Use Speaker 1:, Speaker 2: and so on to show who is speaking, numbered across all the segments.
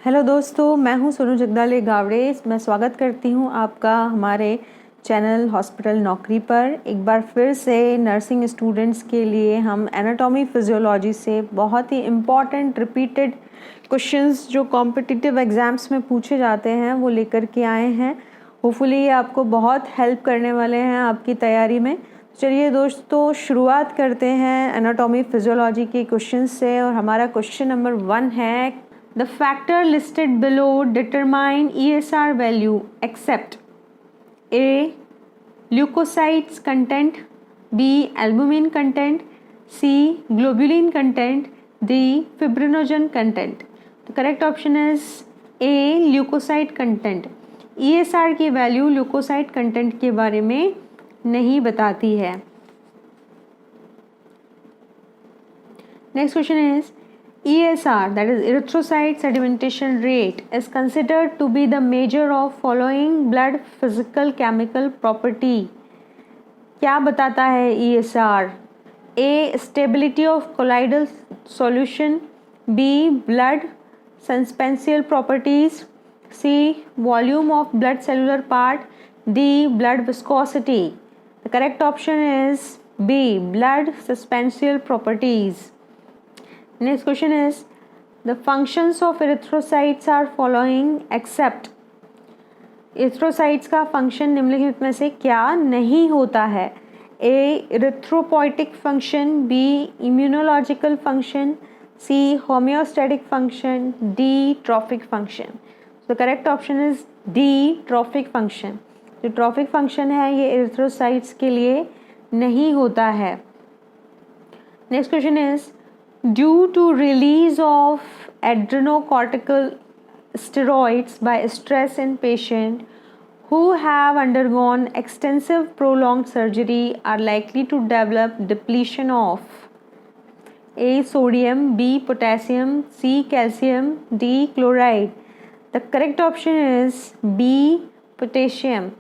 Speaker 1: Hello दोस्तों, मैं हूं सोनू जगदाले गावड़े। मैं स्वागत करती हूं आपका हमारे चैनल हॉस्पिटल नौकरी पर। एक बार फिर से नर्सिंग स्टूडेंट्स के लिए हम एनाटॉमी फिजियोलॉजी से बहुत ही इम्पॉर्टेंट रिपीटेड क्वेश्चंस जो कॉम्पिटिटिव एग्ज़ाम्स में पूछे जाते हैं वो लेकर के आए हैं। होपफुली ये आपको बहुत हेल्प करने वाले हैं आपकी तैयारी में। चलिए दोस्तों, शुरुआत करते हैं एनाटॉमी फिजियोलॉजी के क्वेश्चन से। और हमारा क्वेश्चन नंबर 1 है, the factor listed below determine ESR value except A. leukocytes content, B. albumin content, C. globulin content, D. fibrinogen content. The correct option is A. leukocyte content. ESR की value leucocyte content के बारे में नहीं बताती है। Next question is ESR, that is erythrocyte sedimentation rate, is considered to be the measure of following blood physical chemical property. क्या बताता है ESR? A. stability of colloidal solution, B. blood suspensial properties, C. volume of blood cellular part, D. blood viscosity. The correct option is B. blood suspensial properties. Next question is, the functions of erythrocytes are following except. erythrocytes का function निम्नलिखित में से क्या नहीं होता है? A. erythropoietic function, B. immunological function, C. homeostatic function, D. trophic function. So the correct option is D. trophic function. जो trophic function है ये erythrocytes के लिए नहीं होता है। Next question is, due to release of adrenocortical steroids by stress in patient who have undergone extensive prolonged surgery are likely to develop depletion of A. sodium, B. potassium, C. calcium, D. chloride. The correct option is B. potassium.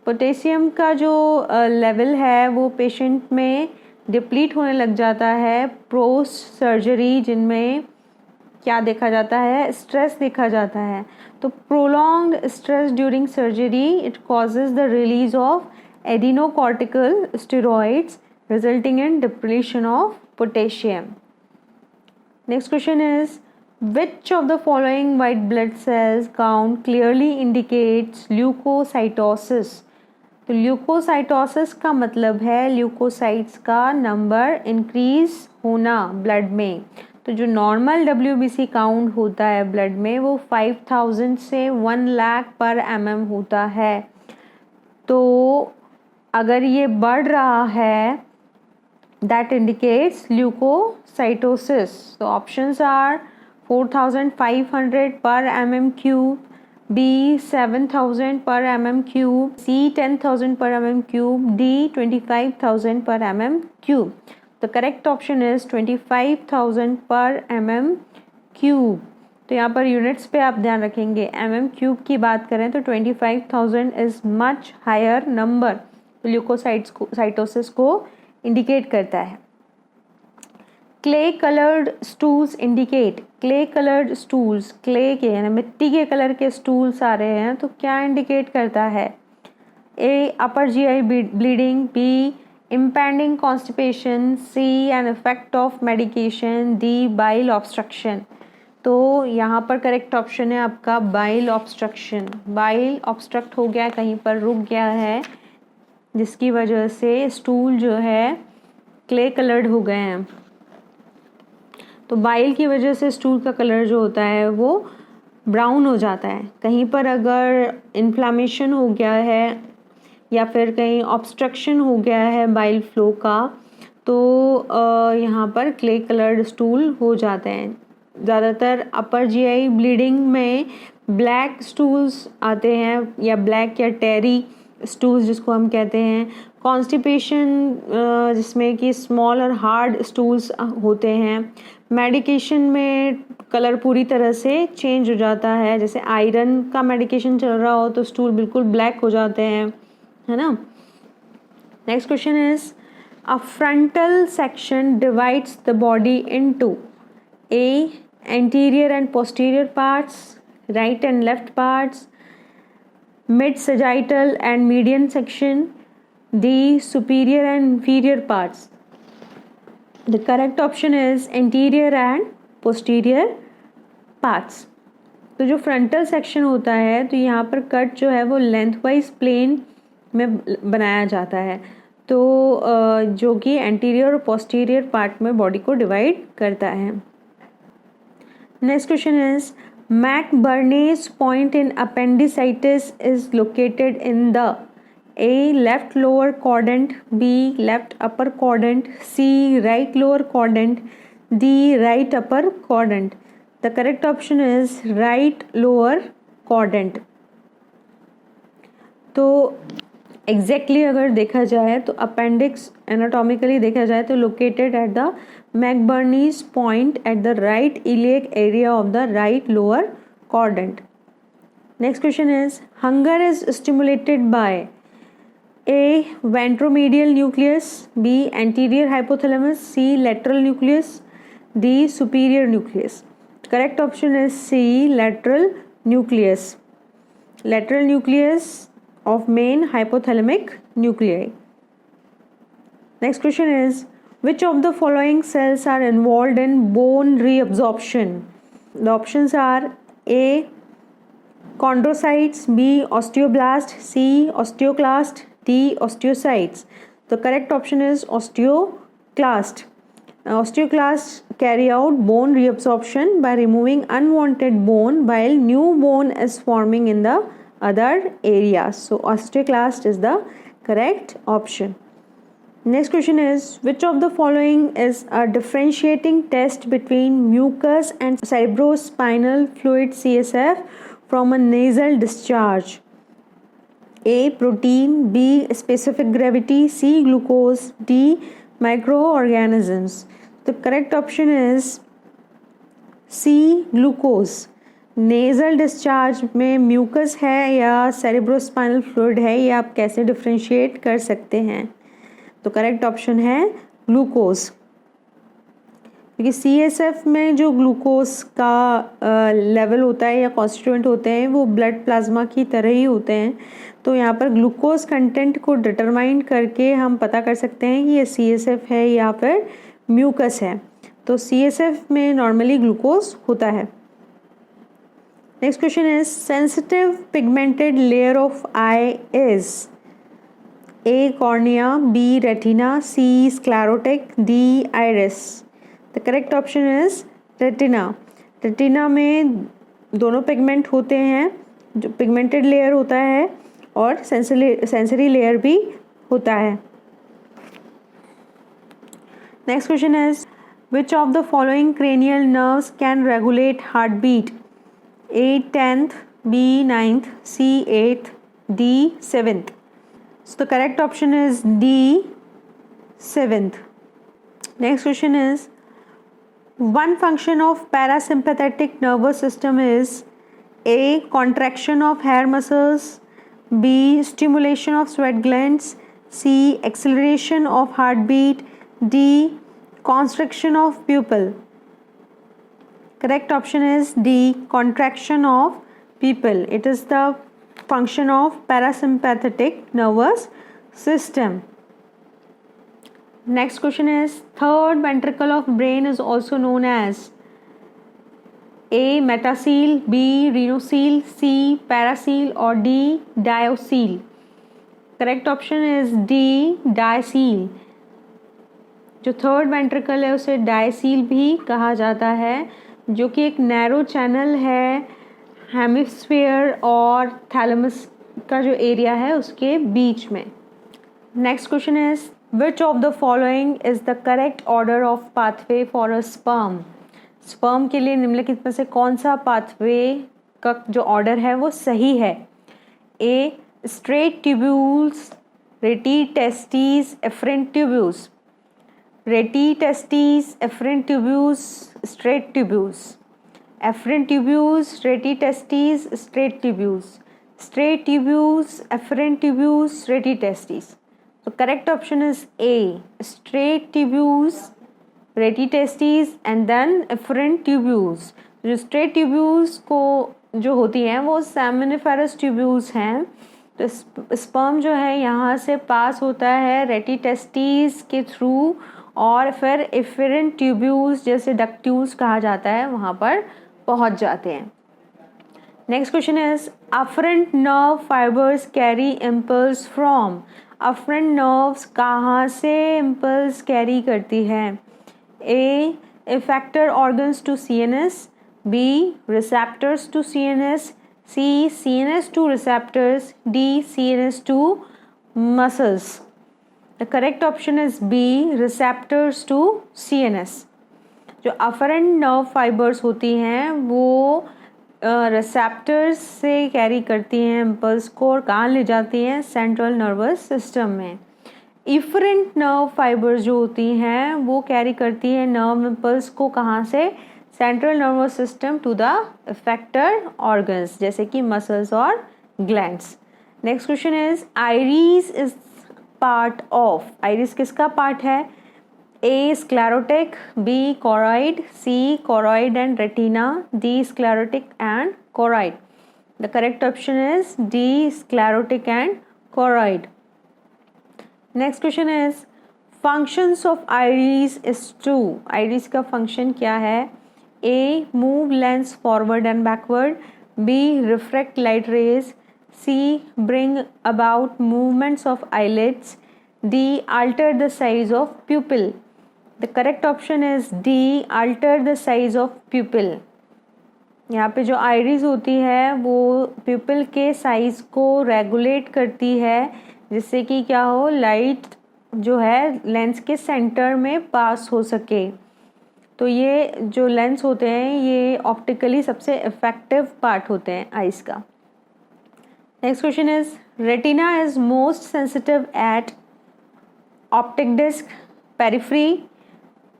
Speaker 1: Potassium का जो level है वो patient में deplete होने लग जाता है post surgery, जिनमें क्या देखा जाता है? स्ट्रेस देखा जाता है। तो prolonged stress during surgery it causes the release of adrenocortical steroids resulting in depletion of potassium. Next question is, which of the following white blood cells count clearly indicates leukocytosis? तो leukocytosis का मतलब है leukocytes का number increase होना blood में। तो जो normal WBC count होता है ब्लड में वो 5000 से 1 लाख पर mm होता है। तो अगर ये बढ़ रहा है दैट इंडिकेट्स ल्यूकोसाइटोसिस। तो options are 4500 per mm cube, B 7000 per mm cube, C 10,000 per mm cube, D 25,000 per mm cube. The correct option is 25,000 per mm cube. तो यहाँ पर यूनिट्स पे आप ध्यान रखेंगे। mm cube की बात करें तो 25,000 is much higher number, leukocytosis को इंडिकेट करता है। Clay coloured stools indicate, clay coloured stools, clay के यानी मिट्टी के कलर के स्टूल्स आ रहे हैं तो क्या इंडिकेट करता है? A. Upper GI bleeding, B. Impending constipation, C. An effect of medication, D. Bile obstruction. तो यहाँ पर करेक्ट ऑप्शन है आपका बाइल ऑब्स्ट्रक्शन। बाइल ऑब्स्ट्रक्ट हो गया, कहीं पर रुक गया है, जिसकी वजह से स्टूल जो है क्ले कलर्ड हो गए हैं। तो बाइल की वजह से स्टूल का कलर जो होता है वो ब्राउन हो जाता है। कहीं पर अगर इन्फ्लामेशन हो गया है या फिर कहीं ऑब्स्ट्रक्शन हो गया है बाइल फ्लो का तो यहाँ पर क्ले कलर्ड स्टूल हो जाते हैं। ज़्यादातर अपर GI ब्लीडिंग में ब्लैक स्टूल्स आते हैं या ब्लैक या टेरी स्टूल्स जिसको हम कहते हैं। कॉन्स्टिपेशन जिसमें कि स्मॉल और हार्ड स्टूल्स होते हैं। मेडिकेशन में कलर पूरी तरह से चेंज हो जाता है, जैसे आयरन का मेडिकेशन चल रहा हो तो स्टूल बिल्कुल ब्लैक हो जाते हैं, है ना। Next question is, a frontal section divides the body into A. anterior and posterior parts, right and left parts, mid sagittal and median section, D. superior and inferior parts. The correct option is anterior and posterior parts. तो जो frontal section होता है तो यहाँ पर cut जो है वो लेंथ वाइज प्लेन में बनाया जाता है, तो जो कि एंटीरियर और पोस्टीरियर पार्ट में बॉडी को डिवाइड करता है. Next question is McBurney's point in appendicitis is located in the A. left lower quadrant, B. left upper quadrant, C. right lower quadrant, D. right upper quadrant. The correct option is right lower quadrant. तो exactly अगर देखा जाए तो appendix anatomically देखा जाए तो located at the McBurney's point at the right iliac area of the right lower quadrant. Next question is hunger is stimulated by A. ventromedial nucleus, B. anterior hypothalamus, C. lateral nucleus, D. superior nucleus. Correct option is C. lateral nucleus. Lateral nucleus of main hypothalamic nuclei. Next question is which of the following cells are involved in bone reabsorption? The options are A. chondrocytes, B. osteoblast, C. osteoclast, D. osteocytes. The correct option is osteoclast. Osteoclasts carry out bone reabsorption by removing unwanted bone while new bone is forming in the other areas. So osteoclast is the correct option. Next question is which of the following is a differentiating test between mucus and cerebrospinal fluid CSF from a nasal discharge? A. protein, B. specific gravity, C. glucose, D. microorganisms. The correct option is C. glucose. Nasal discharge में mucus है या cerebrospinal fluid है, ये आप कैसे differentiate कर सकते हैं? तो करेक्ट ऑप्शन है ग्लूकोज, क्योंकि CSF में जो ग्लूकोज का लेवल होता है या कॉन्स्टिट्यूएंट होते हैं वो ब्लड प्लाज्मा की तरह ही होते हैं. तो यहाँ पर ग्लूकोज कंटेंट को डिटरमाइन करके हम पता कर सकते हैं कि ये CSF है या फिर म्यूकस है. तो CSF में नॉर्मली ग्लूकोज होता है. Next question is sensitive pigmented layer of I is A. cornea, B. retina, C. sclerotic, D. iris. The correct option is retina. Retina में दोनों पिगमेंट होते हैं, जो पिगमेंटेड लेयर होता है और सेंसरी लेयर भी होता है. Next question is which of the following cranial nerves can regulate heartbeat? A. 10th, B. 9th, C. 8th, D. 7th. So the correct option is D. 7th. Next question is one function of parasympathetic nervous system is A. contraction of hair muscles, B. stimulation of sweat glands, C. acceleration of heartbeat, D. constriction of pupil. Correct option is D. contraction of pupil. It is the function of parasympathetic nervous system. Next question is third ventricle of brain is also known as A. metacele, B. renocele, C. paracele or D. diocele. Correct option is D. diocele. जो third ventricle है उसे डायसील भी कहा जाता है, जो कि एक नैरो चैनल है हेमिस्फीयर और थैलेमस का जो एरिया है उसके बीच में. Next question is which of the following is the correct order of pathway for a sperm? Sperm के लिए निम्नलिखित में से कौन सा पाथवे का जो ऑर्डर है वो सही है? A. Straight tubules, rete testes, efferent tubules. Rete testes, efferent tubules, straight tubules. Afferent tubules, reti testes, straight tubules. Straight tubules, afferent tubules, reti testes. So correct option is A. Straight tubules, reti testes and then afferent tubules. जो straight tubules को जो होती हैं वो seminiferous tubules हैं। तो sperm जो है यहाँ से पास होता है रेटी टेस्टिस के थ्रू और फिर इफेरेंट ट्यूब्यूल्स जैसे डक्ट्यूल्स कहा जाता है वहाँ पर पहुँच जाते हैं। Next question is afferent nerve fibres carry impulse from. Afferent nerves कहाँ से इम्पल्स कैरी करती है? A effector organs to CNS, B receptors to CNS, C CNS to receptors, D CNS to muscles. The correct option is B receptors to CNS. जो afferent nerve fibres होती हैं वो receptors से carry करती हैं impulse को और कहाँ ले जाती हैं? सेंट्रल नर्वस सिस्टम में। इफरेंट नर्व फाइबर्स जो होती हैं वो कैरी करती हैं नर्व इम्पल्स को कहाँ से? Central nervous system to the effector organs जैसे कि मसल्स और glands. Next question is iris is part of. Iris किसका पार्ट है? A sclerotic, B choroid, C choroid and retina, D sclerotic and choroid. The correct option is D sclerotic and choroid. Next question is functions of iris is to. Iris का function क्या है? A move lens forward and backward, B refract light rays, C bring about movements of eyelids, D alter the size of pupil. The correct option is D alter the size of pupil. यहाँ पे जो iris होती है वो प्यूपिल के size को regulate करती है जिससे कि क्या हो, लाइट जो है लेंस के सेंटर में पास हो सके। तो ये जो लेंस होते हैं ये ऑप्टिकली सबसे इफ़ेक्टिव पार्ट होते हैं आइस का। Next question is retina is most sensitive at optic disc, periphery,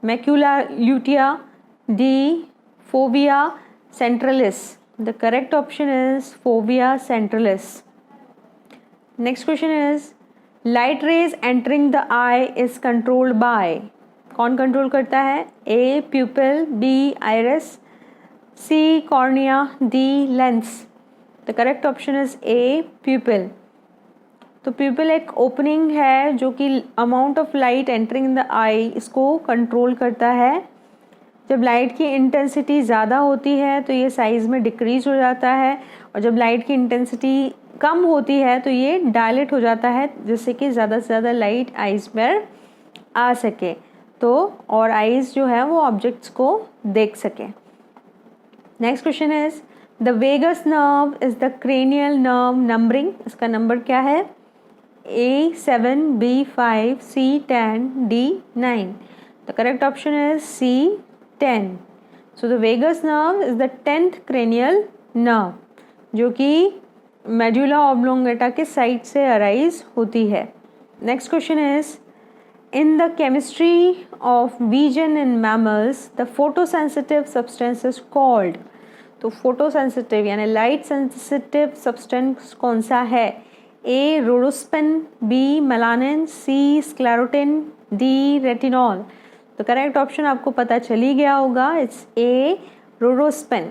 Speaker 1: macula lutea, D fovea centralis. The correct option is fovea centralis. Next question is light rays entering the eye is controlled by. कौन control करता है? A pupil, B iris, C cornea, D lens. The correct option is A pupil. तो pupil एक opening है जो कि amount of light entering in the eye इसको control करता है। जब लाइट की इंटेंसिटी ज़्यादा होती है तो ये साइज़ में डिक्रीज हो जाता है और जब लाइट की इंटेंसिटी कम होती है तो ये डायलेट हो जाता है जिससे कि ज़्यादा से ज़्यादा लाइट आइज़ पर आ सके तो और आइज़ जो है वो ऑब्जेक्ट्स को देख सके। Next question is the vagus nerve is the cranial nerve numbering. इसका नंबर क्या है? A7, B5, C10, D9. The correct option is C10. So the vagus nerve is the 10th cranial nerve जो कि medulla oblongata के side से arise होती है। Next question is in the chemistry of vision in mammals the photosensitive substance is called। तो photosensitive यानी light sensitive substance कौन सा है? ए रोडोस्पिन, बी मेलानिन, सी स्क्लेरोटिन, डी रेटिनॉल। तो करेक्ट ऑप्शन आपको पता चल ही गया होगा, इट्स ए रोडोस्पिन।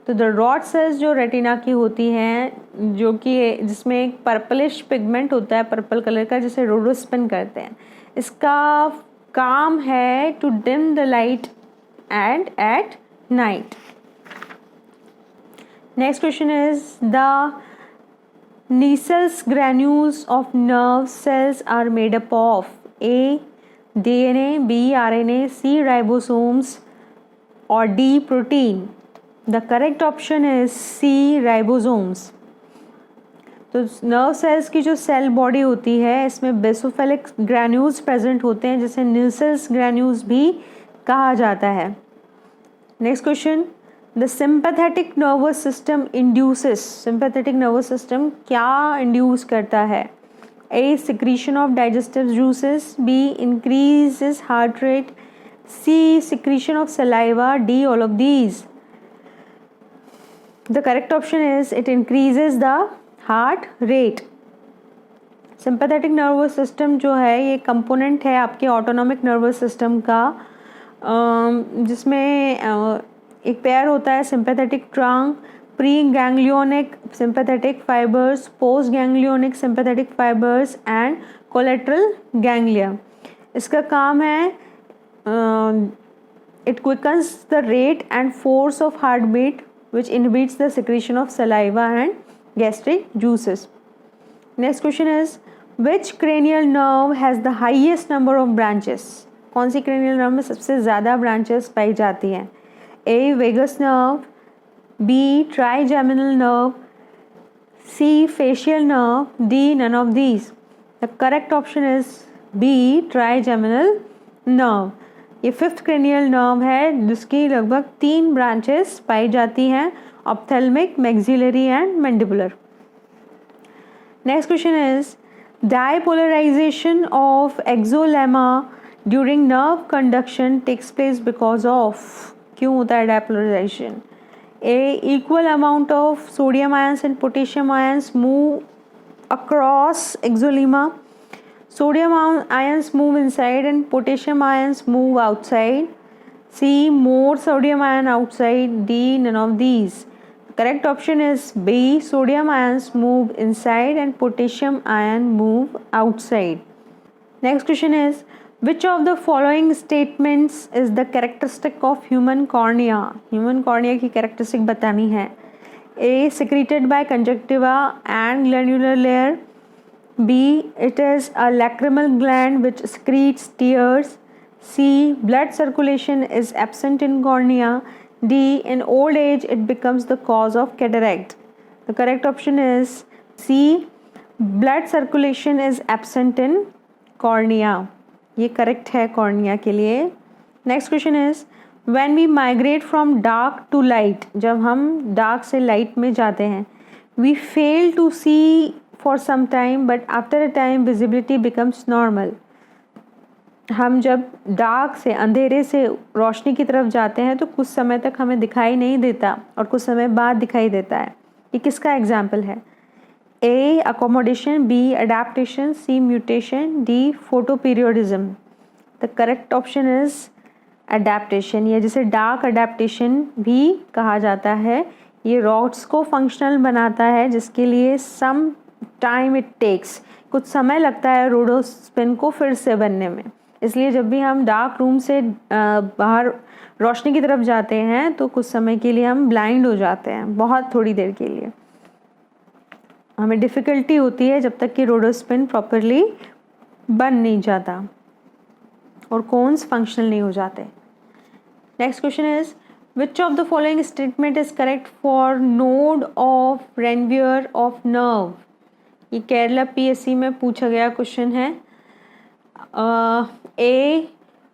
Speaker 1: तो द रॉड सेल्स जो रेटिना की होती हैं जो कि जिसमें एक पर्पलिश पिगमेंट होता है पर्पल कलर का जिसे रोडोस्पिन करते हैं, इसका काम है to dim the light and at night. Next question is the Nissls granules of nerve cells are made up of A DNA, B RNA, C ribosomes or D protein. The correct option is C ribosomes. तो nerve cells की जो cell body होती है इसमें basophilic granules present होते हैं जिसे Nissls granules भी कहा जाता है। Next question the sympathetic nervous system induces. Sympathetic nervous system क्या इंड्यूस करता है? A secretion of digestive juices, B increases heart rate, C secretion of saliva, D all of these. The correct option is it increases the heart rate. Sympathetic nervous system जो है ये component है आपके autonomic nervous system का जिसमें एक pair होता है sympathetic trunk pre-ganglionic sympathetic fibers, post-ganglionic sympathetic fibers and collateral ganglia. इसका काम है it quickens the rate and force of heartbeat which inhibits the secretion of saliva and gastric juices. Next question is which cranial nerve has the highest number of branches? कौन सी cranial nerve में सबसे ज़्यादा branches पाई जाती हैं? A. vagus nerve, B. trigeminal nerve, C. facial nerve, D. none of these. The correct option is B. trigeminal nerve. ये fifth cranial nerve है जिसकी लगभग 3 branches पाई जाती हैं, ophthalmic, maxillary and mandibular. Next question is dipolarization of exolemma during nerve conduction takes place because of. क्यों होता है dipolarization? A. equal amount of sodium ions and potassium ions move across exolemma. Sodium ions move inside and potassium ions move outside. C. more sodium ion outside. D. none of these. Correct option is B. sodium ions move inside and potassium ion move outside. Next question is which of the following statements is the characteristic of human cornea? Human cornea की characteristic बतानी है. A. secreted by conjunctiva and glandular layer. B. it is a lacrimal gland which secretes tears. C. blood circulation is absent in cornea. D. in old age it becomes the cause of cataract. The correct option is C. blood circulation is absent in cornea. ये correct है cornea के लिए. Next question is when we migrate from dark to light, जब हम dark से light में जाते हैं, we fail to see for some time but after a time visibility becomes normal. हम जब डार्क से, अंधेरे से रोशनी की तरफ जाते हैं तो कुछ समय तक हमें दिखाई नहीं देता और कुछ समय बाद दिखाई देता है. ये किसका एग्जाम्पल है? A. accommodation, B. adaptation, C. mutation, D. photoperiodism. The correct option is adaptation. ये जिसे dark adaptation भी कहा जाता है. ये rods को functional बनाता है जिसके लिए some time it takes, कुछ समय लगता है rhodopsin को फिर से बनने में. इसलिए जब भी हम डार्क रूम से बाहर रोशनी की तरफ जाते हैं तो कुछ समय के लिए हम ब्लाइंड हो जाते हैं, बहुत थोड़ी देर के लिए हमें डिफ़िकल्टी होती है जब तक कि रोडोस्पिन प्रॉपरली बन नहीं जाता और कोन्स फंक्शनल नहीं हो जाते. Next question is which of the following statement is correct for node of Ranvier of nerve. ये केरला PSC में पूछा गया क्वेश्चन है. A.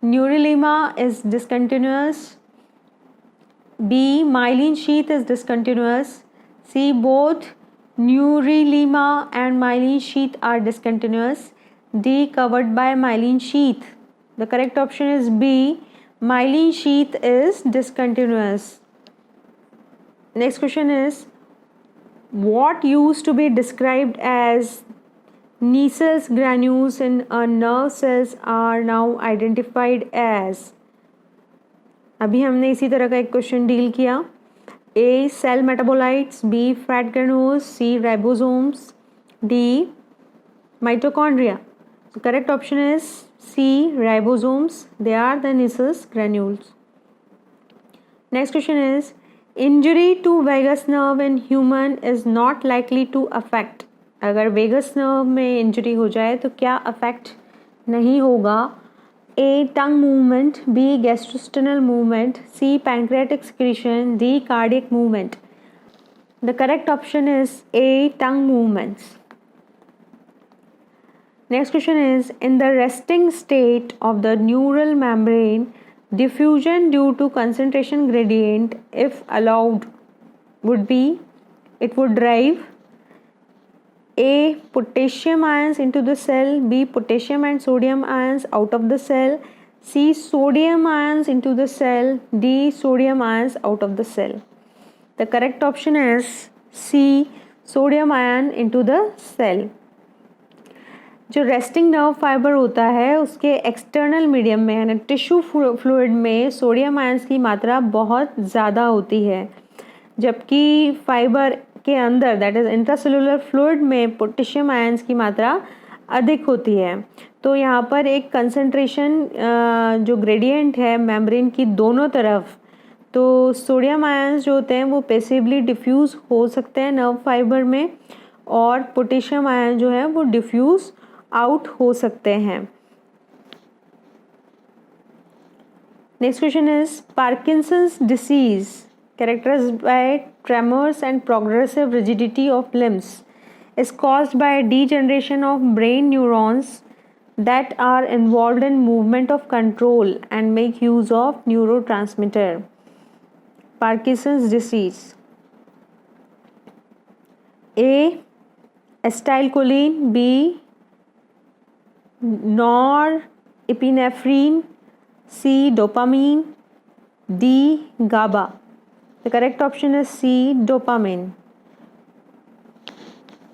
Speaker 1: Neurilemma is discontinuous. B. myelin sheath is discontinuous. C. both Neurylema and myelin sheath are discontinuous. D. covered by myelin sheath. The correct option is B. myelin sheath is discontinuous. Next question is what used to be described as Nissls granules in a nerve cells are now identified as. अभी हमने इसी तरह का एक question deal किया. A. cell metabolites, B. fat granules, C. ribosomes, D. mitochondria. The correct option is C. ribosomes. They are the Nissls granules. Next question is injury to vagus nerve in human is not likely to affect. अगर vagus nerve में injury हो जाए तो क्या affect नहीं होगा? A. tongue movement, B. gastrointestinal movement, C. pancreatic secretion, D. cardiac movement. The correct option is A. tongue movements. Next question is in the resting state of the neural membrane, diffusion due to concentration gradient, if allowed, would be, it would drive A. potassium ions into the cell, B. potassium and sodium ions out of the cell, C. sodium ions into the cell, D. sodium ions out of the cell. The correct option is C. sodium ion into the cell. जो resting nerve fibre होता है उसके external medium में यानी tissue fluid में sodium ions की मात्रा बहुत ज़्यादा होती है. जबकि फाइबर के अंदर दैट इज़ इंट्रासेलुलर फ्लूइड में पोटेशियम आयंस की मात्रा अधिक होती है। तो यहाँ पर एक कंसंट्रेशन जो ग्रेडियंट है मेम्ब्रेन की दोनों तरफ, तो सोडियम आयंस जो होते हैं वो पैसिवली डिफ्यूज़ हो सकते हैं नर्व फाइबर में, और पोटेशियम आयन जो है वो डिफ्यूज़ आउट हो सकते हैं। Next question is Parkinson's disease characterized by tremors and progressive rigidity of limbs is caused by degeneration of brain neurons that are involved in movement of control and make use of neurotransmitter. Parkinson's disease. A. Acetylcholine. B. Norepinephrine. C. Dopamine. D. GABA. The correct option is C. Dopamine.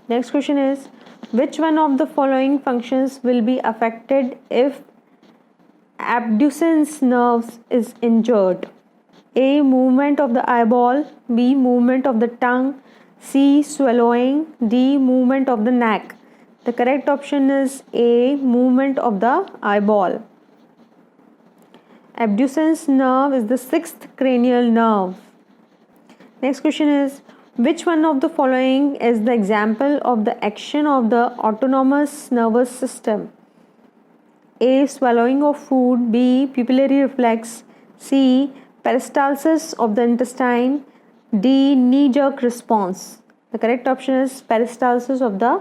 Speaker 1: Next question is, which one of the following functions will be affected if abducens nerves is injured? A. Movement of the eyeball. B. Movement of the tongue. C. Swallowing. D. Movement of the neck. The correct option is A. Movement of the eyeball. Abducens nerve is the sixth cranial nerve. Next question is, which one of the following is the example of the action of the autonomous nervous system? A. Swallowing of food. B. Pupillary reflex. C. Peristalsis of the intestine. D. Knee-jerk response. The correct option is peristalsis of the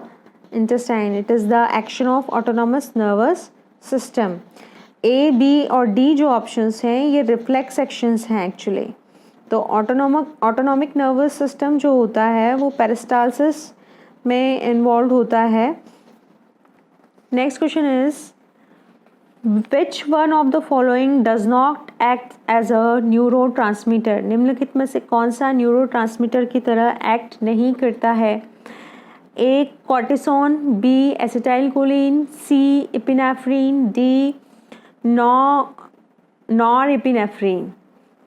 Speaker 1: intestine. It is the action of autonomous nervous system. A, B और D जो options हैं ये reflex actions हैं actually. तो autonomic nervous system जो होता है वो पेरिस्टालसिस में इन्वॉल्व होता है। Next question is, which one of the following does not act as a neurotransmitter? निम्नलिखित में से कौन सा न्यूरो ट्रांसमीटर की तरह एक्ट नहीं करता है? A. Cortisone. B. Acetylcholine. C. Epinephrine. D. Norepinephrine.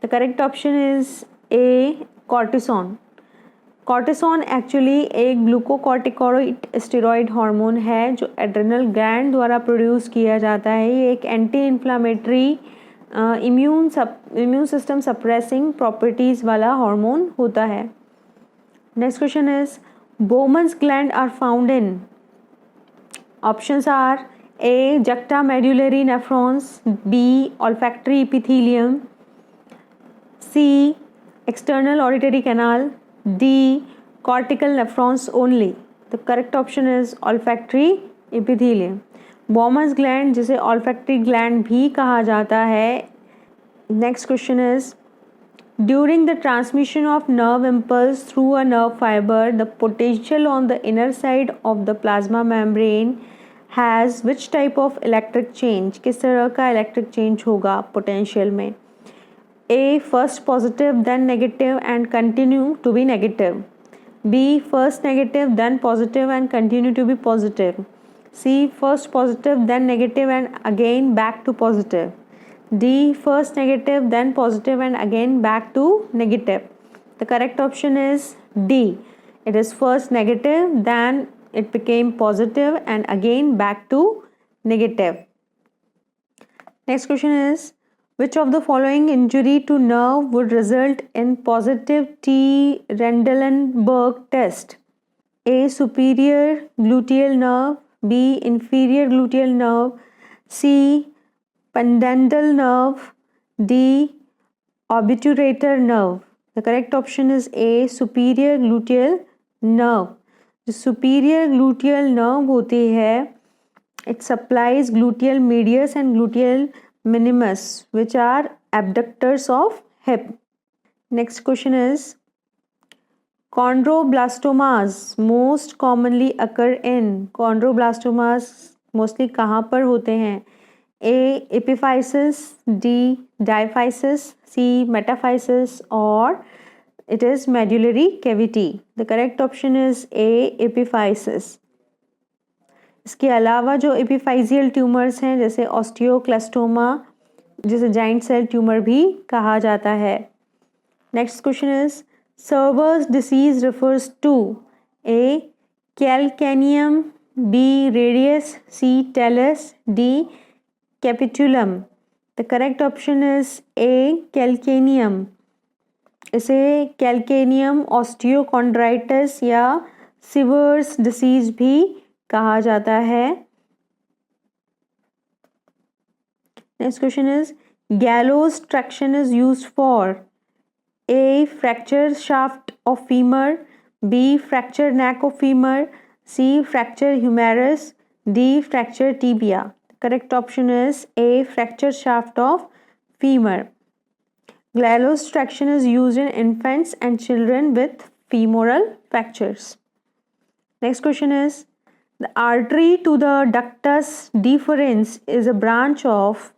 Speaker 1: The correct option is A. Cortisone. Cortisone actually एक ग्लूकोकॉर्टिकॉइड स्टेरॉइड हार्मोन है जो एड्रेनल ग्लैंड द्वारा प्रोड्यूस किया जाता है। ये एक anti inflammatory immune system suppressing properties वाला हार्मोन होता है। Next question is, Bowman's gland are found in? Options are A. Juxtamedullary nephrons. B. Olfactory epithelium. C. External auditory canal. D. Cortical nephrons only. The correct option is olfactory epithelium. Bowman's gland जिसे olfactory gland भी कहा जाता है। Next question is, during the transmission of nerve impulse through a nerve fiber, the potential on the inner side of the plasma membrane has which type of electric change? किस तरह का electric change होगा potential में? A. First positive then negative and continue to be negative. B. First negative then positive and continue to be positive. C. First positive then negative and again back to positive. D. First negative then positive and again back to negative. The correct option is D. It is first negative, then it became positive and again back to negative. Next question is, which of the following injury to nerve would result in positive T. Trendelenburg test? A. Superior gluteal nerve. B. Inferior gluteal nerve. C. Pudendal nerve. D. Obturator nerve. The correct option is A. Superior gluteal nerve. जो superior gluteal nerve होती है, it supplies gluteal medius and gluteal minimus, which are abductors of hip. Next question is, chondroblastomas most commonly occur in? chondroblastomas mostly कहाँ पर होते हैं? A. epiphysis. D. diaphysis. C. metaphysis. Or it is medullary cavity. The correct option is A. epiphysis. इसके अलावा जो एपिफाइजियल tumours हैं जैसे ऑस्टियोक्लास्टोमा, जिसे जाइंट सेल ट्यूमर भी कहा जाता है। Next question is, Server's disease refers to A. Calcaneum, B. Radius, C. Talus, D. Capitulum. The correct option is A. Calcaneum. इसे कैल्केनियम ऑस्टियोकॉन्ड्राइटिस या सिवर्स डिसीज भी कहा जाता है. Next question is gallows traction is used for A. Fracture shaft of femur, B. Fracture neck of femur, C. Fracture humerus, D. Fracture tibia. Correct option is A. Fracture shaft of femur. Gallows traction is used in infants and children with femoral fractures. Next question is the artery to the ductus deferens is a branch of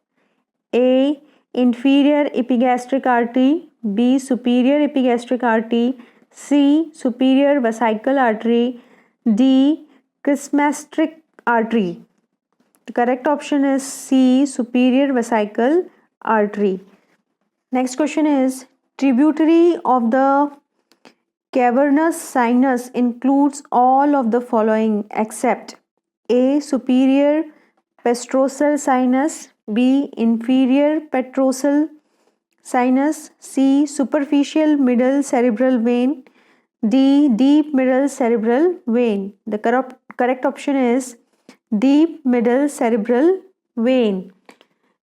Speaker 1: A. Inferior epigastric artery, B. Superior epigastric artery, C. Superior vesical artery, D. Chiasmatic artery. The correct option is C. Superior vesical artery. Next question is tributary of the cavernous sinus includes all of the following except A. Superior petrosal sinus, B. Inferior petrosal sinus, C. Superficial middle cerebral vein, D. Deep middle cerebral vein. The correct option is deep middle cerebral vein.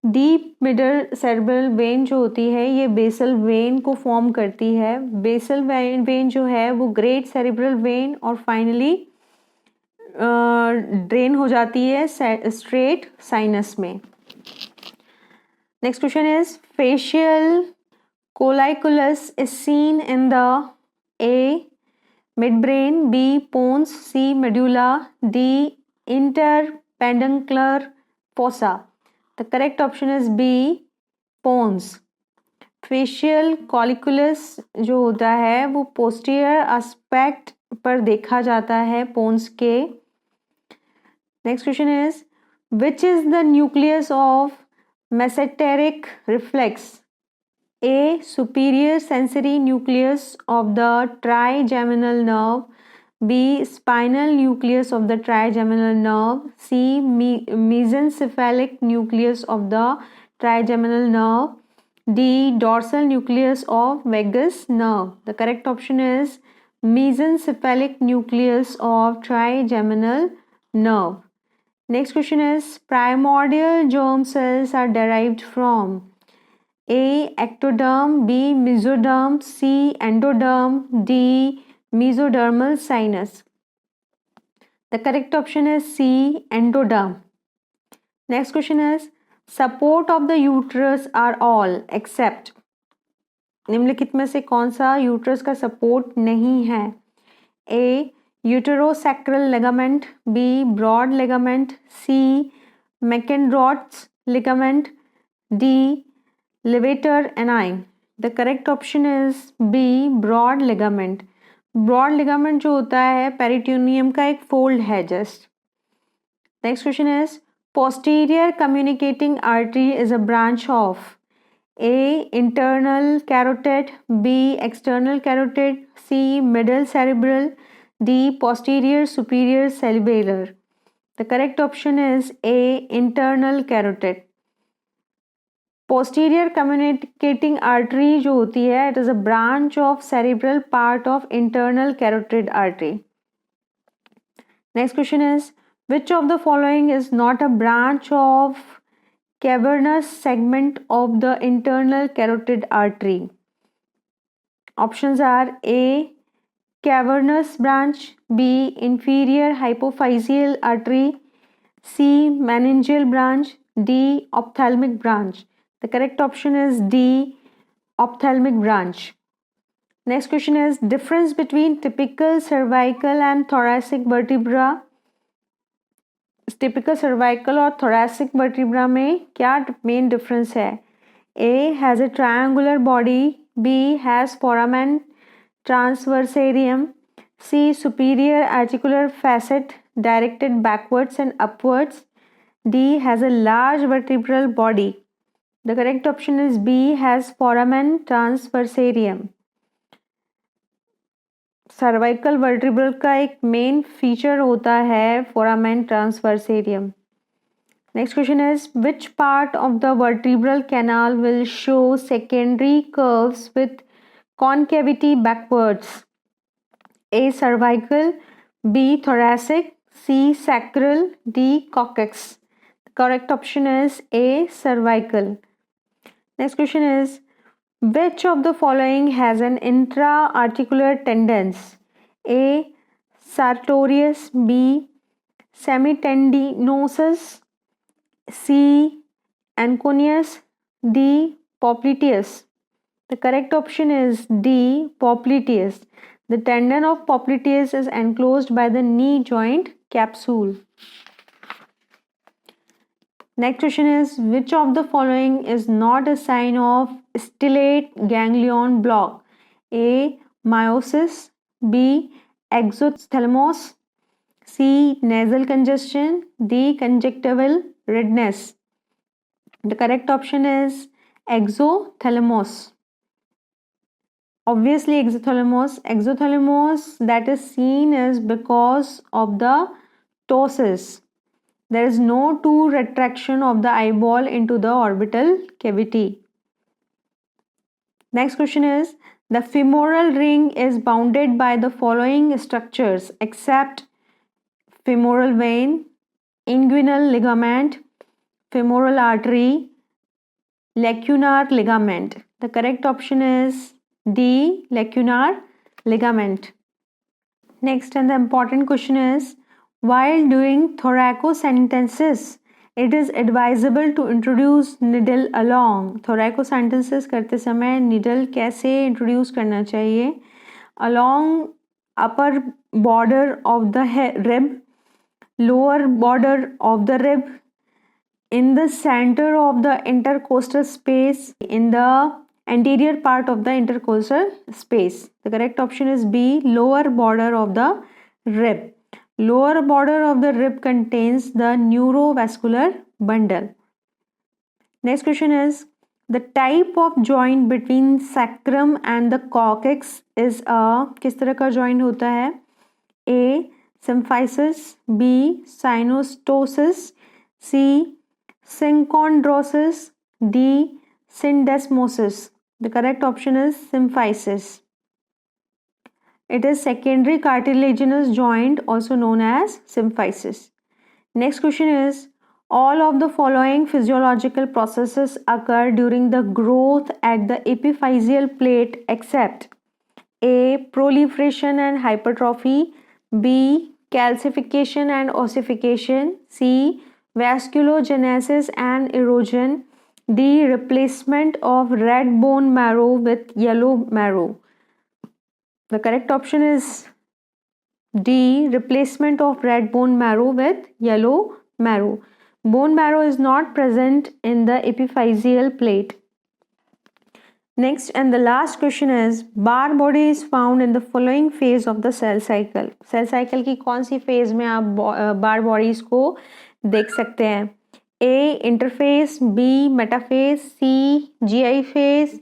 Speaker 1: Deep middle cerebral when जो होती है ये basal when को form करती है. Basal when जो है वो ग्रेट सेरेब्रल वेन और फाइनली ड्रेन हो जाती है स्ट्रेट साइनस में. Next question is facial colliculus is seen in the A. midbrain, B. pons, C. medulla, D. interpendicular fossa. The correct option is B. pons. Facial colliculus जो होता है वो posterior aspect पर देखा जाता है पोन्स के. Next question is which is the nucleus of mesenteric reflex? A. Superior sensory nucleus of the trigeminal nerve, B. Spinal nucleus of the trigeminal nerve, C. Mesencephalic nucleus of the trigeminal nerve, D. Dorsal nucleus of vagus nerve. The correct option is mesencephalic nucleus of trigeminal nerve. Next question is primordial germ cells are derived from A. ectoderm, B. mesoderm, C. endoderm, D. mesodermal sinus. The correct option is C. endoderm. Next question is support of the uterus are all except निम्नलिखित में से कौन सा uterus का support नहीं है? A. uterosacral ligament, B. broad ligament, C. McEnroth's ligament, D. levator ani. The correct option is B. broad ligament. broad ligament जो होता है पेरिटोनियम का एक फोल्ड है just. Next question is posterior communicating artery is a branch of A. internal carotid, B. external carotid, C. middle cerebral, D. posterior superior cerebellar. The correct option is A. internal carotid. posterior communicating artery जो होती है it is a branch of cerebral part of internal carotid artery. Next question is which of the following is not a branch of cavernous segment of the internal carotid artery? Options are A. cavernous branch, B. inferior hypophyseal artery, C. meningeal branch, D. ophthalmic branch. The correct option is D. ophthalmic branch. Next question is difference between typical cervical and thoracic vertebra. Typical cervical और thoracic vertebra में क्या main difference है? A. has a triangular body, B. has foramen transversarium, C. superior articular facet directed backwards and upwards, D. has a large vertebral body. The correct option is B. has foramen transversarium. Cervical vertebral का एक main feature होता है foramen ट्रांसवर्सेरियम. Next question is, which part of the vertebral canal will show secondary curves with concavity backwards? A. Cervical, B. Thoracic, C. Sacral, D. Coccyx. The correct option is A. Cervical. Next question is, which of the following has an intra-articular tendons? A. Sartorius, B. Semitendinosus, C. Anconius, D. Popliteus. The correct option is D. Popliteus. The tendon of popliteus is enclosed by the knee joint capsule. Next question is, which of the following is not a sign of stellate ganglion block? A. Meiosis, B. Exophthalmos, C. Nasal congestion, D. Conjunctival redness. The correct option is exophthalmos. Obviously exophthalmos. Exophthalmos that is seen is because of the ptosis. There is no true retraction of the eyeball into the orbital cavity. Next question is, the femoral ring is bounded by the following structures except femoral vein, inguinal ligament, femoral artery, lacunar ligament. The correct option is D. Lacunar ligament. Next, and the important question is, while doing thoracocentesis, it is advisable to introduce needle along. thoracocentesis करते समय needle कैसे introduce करना चाहिए? Along upper border of the rib, lower border of the rib, in the center of the intercostal space, in the anterior part of the intercostal space. The correct option is B. Lower border of the rib. Lower border of the rib contains the neurovascular bundle. Next question is, the type of joint between sacrum and the coccyx is a किस तरह का joint होता है? A. Symphysis, B. Synostosis, C. Synchondrosis, D. Syndesmosis. The correct option is symphysis. It is secondary cartilaginous joint also known as symphysis. Next question is, all of the following physiological processes occur during the growth at the epiphyseal plate except A. Proliferation and hypertrophy, B. Calcification and ossification, C. Vasculogenesis and erosion, D. Replacement of red bone marrow with yellow marrow. The correct option is D. Replacement of red bone marrow with yellow marrow. Bone marrow is not present in the epiphyseal plate. Next and the last question is, bar body is found in the following phase of the cell cycle. Cell cycle की कौन सी phase में आप bar bodies को देख सकते हैं? A. Interphase, B. Metaphase, C. GI phase,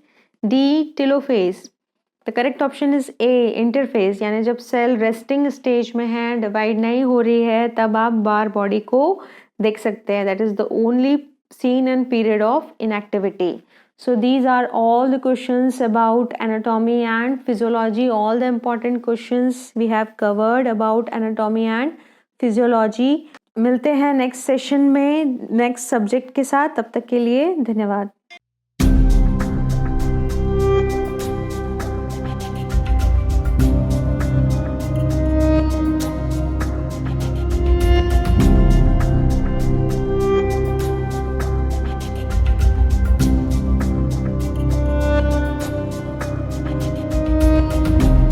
Speaker 1: D. Telophase. The correct option is A. Interphase. यानी जब cell resting stage में है, divide नहीं हो रही है, तब आप bar body को देख सकते हैं. That is the only scene and period of inactivity. So these are all the questions about anatomy and physiology. All the important questions we have covered about anatomy and physiology. मिलते हैं next session में next subject के साथ. तब तक के लिए धन्यवाद.